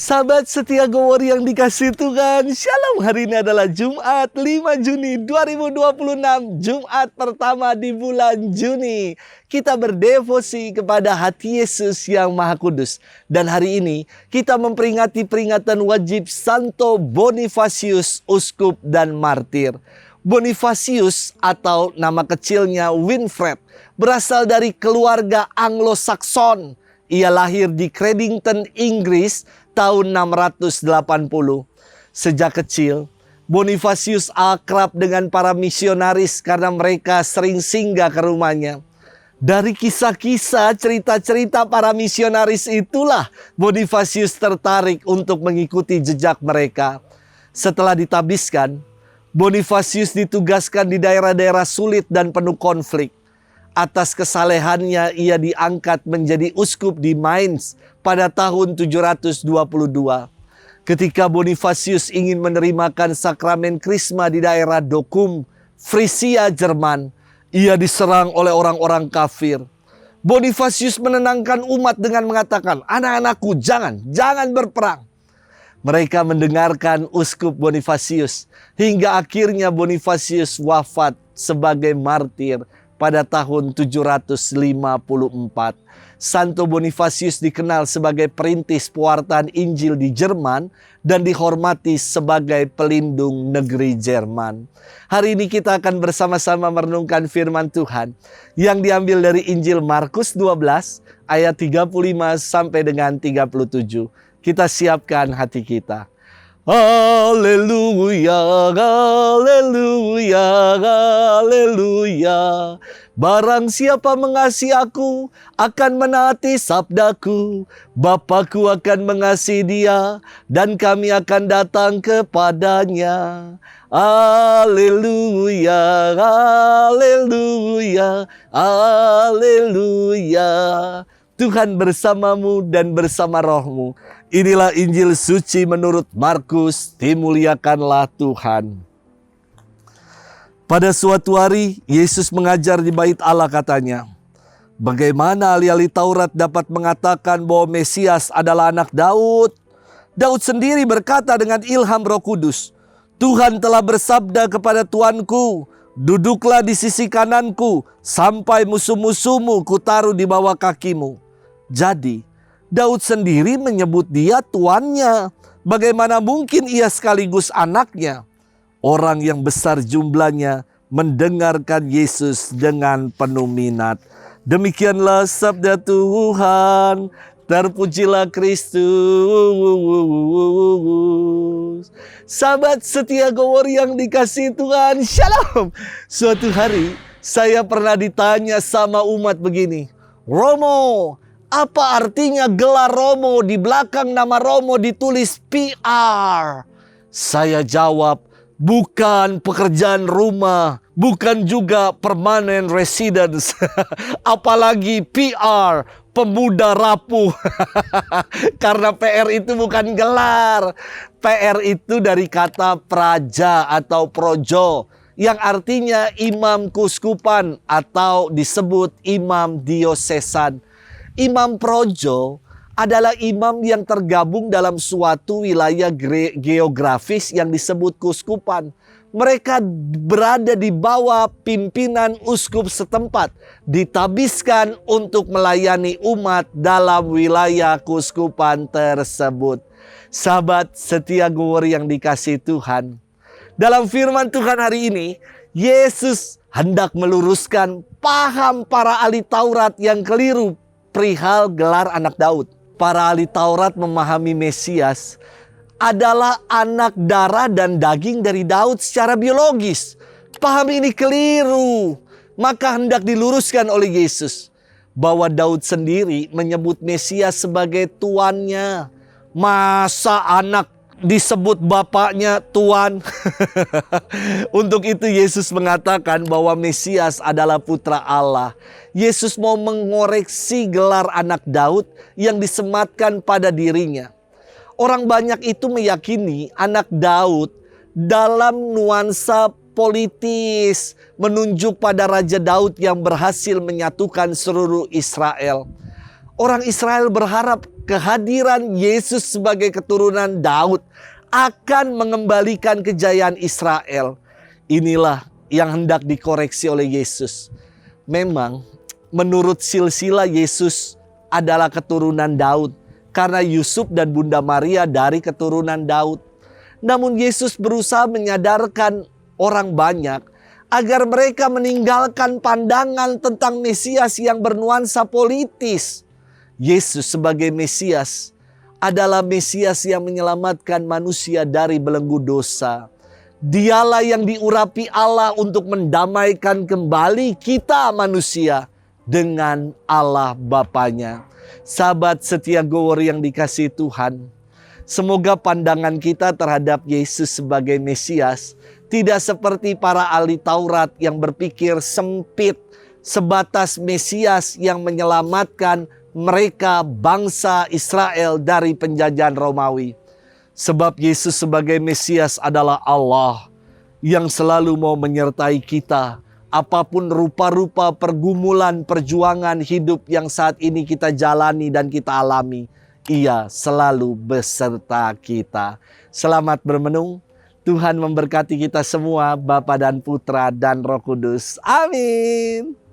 Sahabat setia Go Warrior yang dikasih Tuhan, Shalom. Hari ini adalah Jumat 5 Juni 2026, Jumat pertama di bulan Juni. Kita berdevosi kepada hati Yesus yang Maha Kudus. Dan hari ini kita memperingati peringatan wajib Santo Bonifacius, uskup dan martir. Bonifacius atau nama kecilnya Winfred berasal dari keluarga Anglo-Saxon. Ia lahir di Credington, Inggris tahun 680. Sejak kecil, Bonifacius akrab dengan para misionaris karena mereka sering singgah ke rumahnya. Dari kisah-kisah, cerita-cerita para misionaris itulah Bonifacius tertarik untuk mengikuti jejak mereka. Setelah ditabiskan, Bonifacius ditugaskan di daerah-daerah sulit dan penuh konflik. Atas kesalehannya ia diangkat menjadi uskup di Mainz pada tahun 722. Ketika Bonifacius ingin menerimakan sakramen Krisma di daerah Dokkum, Frisia, Jerman, ia diserang oleh orang-orang kafir. Bonifacius menenangkan umat dengan mengatakan, "Anak-anakku, jangan berperang." Mereka mendengarkan uskup Bonifacius hingga akhirnya Bonifacius wafat sebagai martir pada tahun 754. Santo Bonifacius dikenal sebagai perintis pewartaan Injil di Jerman dan dihormati sebagai pelindung negeri Jerman. Hari ini kita akan bersama-sama merenungkan firman Tuhan yang diambil dari Injil Markus 12 ayat 35 sampai dengan 37. Kita siapkan hati kita. Haleluya, haleluya, haleluya. Barang siapa mengasihi aku akan menaati sabdaku. Bapakku akan mengasihi dia dan kami akan datang kepadanya. Haleluya, haleluya, haleluya. Tuhan bersamamu dan bersama rohmu. Inilah Injil suci menurut Markus, dimuliakanlah Tuhan. Pada suatu hari, Yesus mengajar di bait Allah katanya, "Bagaimana ahli-ahli Taurat dapat mengatakan bahwa Mesias adalah anak Daud? Daud sendiri berkata dengan ilham Roh Kudus, 'Tuhan telah bersabda kepada Tuanku, duduklah di sisi kananku, sampai musuh-musuhmu kutaruh di bawah kakimu.' Jadi, Daud sendiri menyebut dia tuannya. Bagaimana mungkin ia sekaligus anaknya?" Orang yang besar jumlahnya mendengarkan Yesus dengan penuh minat. Demikianlah sabda Tuhan. Terpujilah Kristus. Sahabat setia Go Warrior yang dikasihi Tuhan, Shalom. Suatu hari saya pernah ditanya sama umat begini, "Romo, apa artinya gelar Romo? Di belakang nama Romo ditulis PR." Saya jawab, bukan pekerjaan rumah, bukan juga permanent residence, apalagi PR, pemuda rapuh. Karena PR itu bukan gelar. PR itu dari kata praja atau projo, yang artinya imam kuskupan atau disebut imam diosesan. Imam projo adalah imam yang tergabung dalam suatu wilayah geografis yang disebut kuskupan. Mereka berada di bawah pimpinan uskup setempat, ditabiskan untuk melayani umat dalam wilayah kuskupan tersebut. Sahabat setia Go Warrior yang dikasihi Tuhan, dalam firman Tuhan hari ini, Yesus hendak meluruskan paham para ahli Taurat yang keliru perihal gelar anak Daud. Para ahli Taurat memahami Mesias adalah anak darah dan daging dari Daud secara biologis. Paham ini keliru. Maka hendak diluruskan oleh Yesus bahwa Daud sendiri menyebut Mesias sebagai tuannya. Masa anak disebut bapaknya tuan? Untuk itu Yesus mengatakan bahwa Mesias adalah putra Allah. Yesus mau mengoreksi gelar anak Daud yang disematkan pada dirinya. Orang banyak itu meyakini anak Daud dalam nuansa politis, menunjuk pada Raja Daud yang berhasil menyatukan seluruh Israel. Orang Israel berharap kehadiran Yesus sebagai keturunan Daud akan mengembalikan kejayaan Israel. Inilah yang hendak dikoreksi oleh Yesus. Memang menurut silsilah Yesus adalah keturunan Daud karena Yusuf dan Bunda Maria dari keturunan Daud. Namun Yesus berusaha menyadarkan orang banyak agar mereka meninggalkan pandangan tentang Mesias yang bernuansa politis. Yesus sebagai Mesias adalah Mesias yang menyelamatkan manusia dari belenggu dosa. Dialah yang diurapi Allah untuk mendamaikan kembali kita manusia dengan Allah Bapanya. Sahabat setia Gowor yang dikasihi Tuhan, semoga pandangan kita terhadap Yesus sebagai Mesias tidak seperti para ahli Taurat yang berpikir sempit sebatas Mesias yang menyelamatkan mereka bangsa Israel dari penjajahan Romawi. Sebab Yesus sebagai Mesias adalah Allah yang selalu mau menyertai kita. Apapun rupa-rupa pergumulan perjuangan hidup yang saat ini kita jalani dan kita alami, Ia selalu beserta kita. Selamat bermenung. Tuhan memberkati kita semua, Bapa dan Putra dan Roh Kudus. Amin.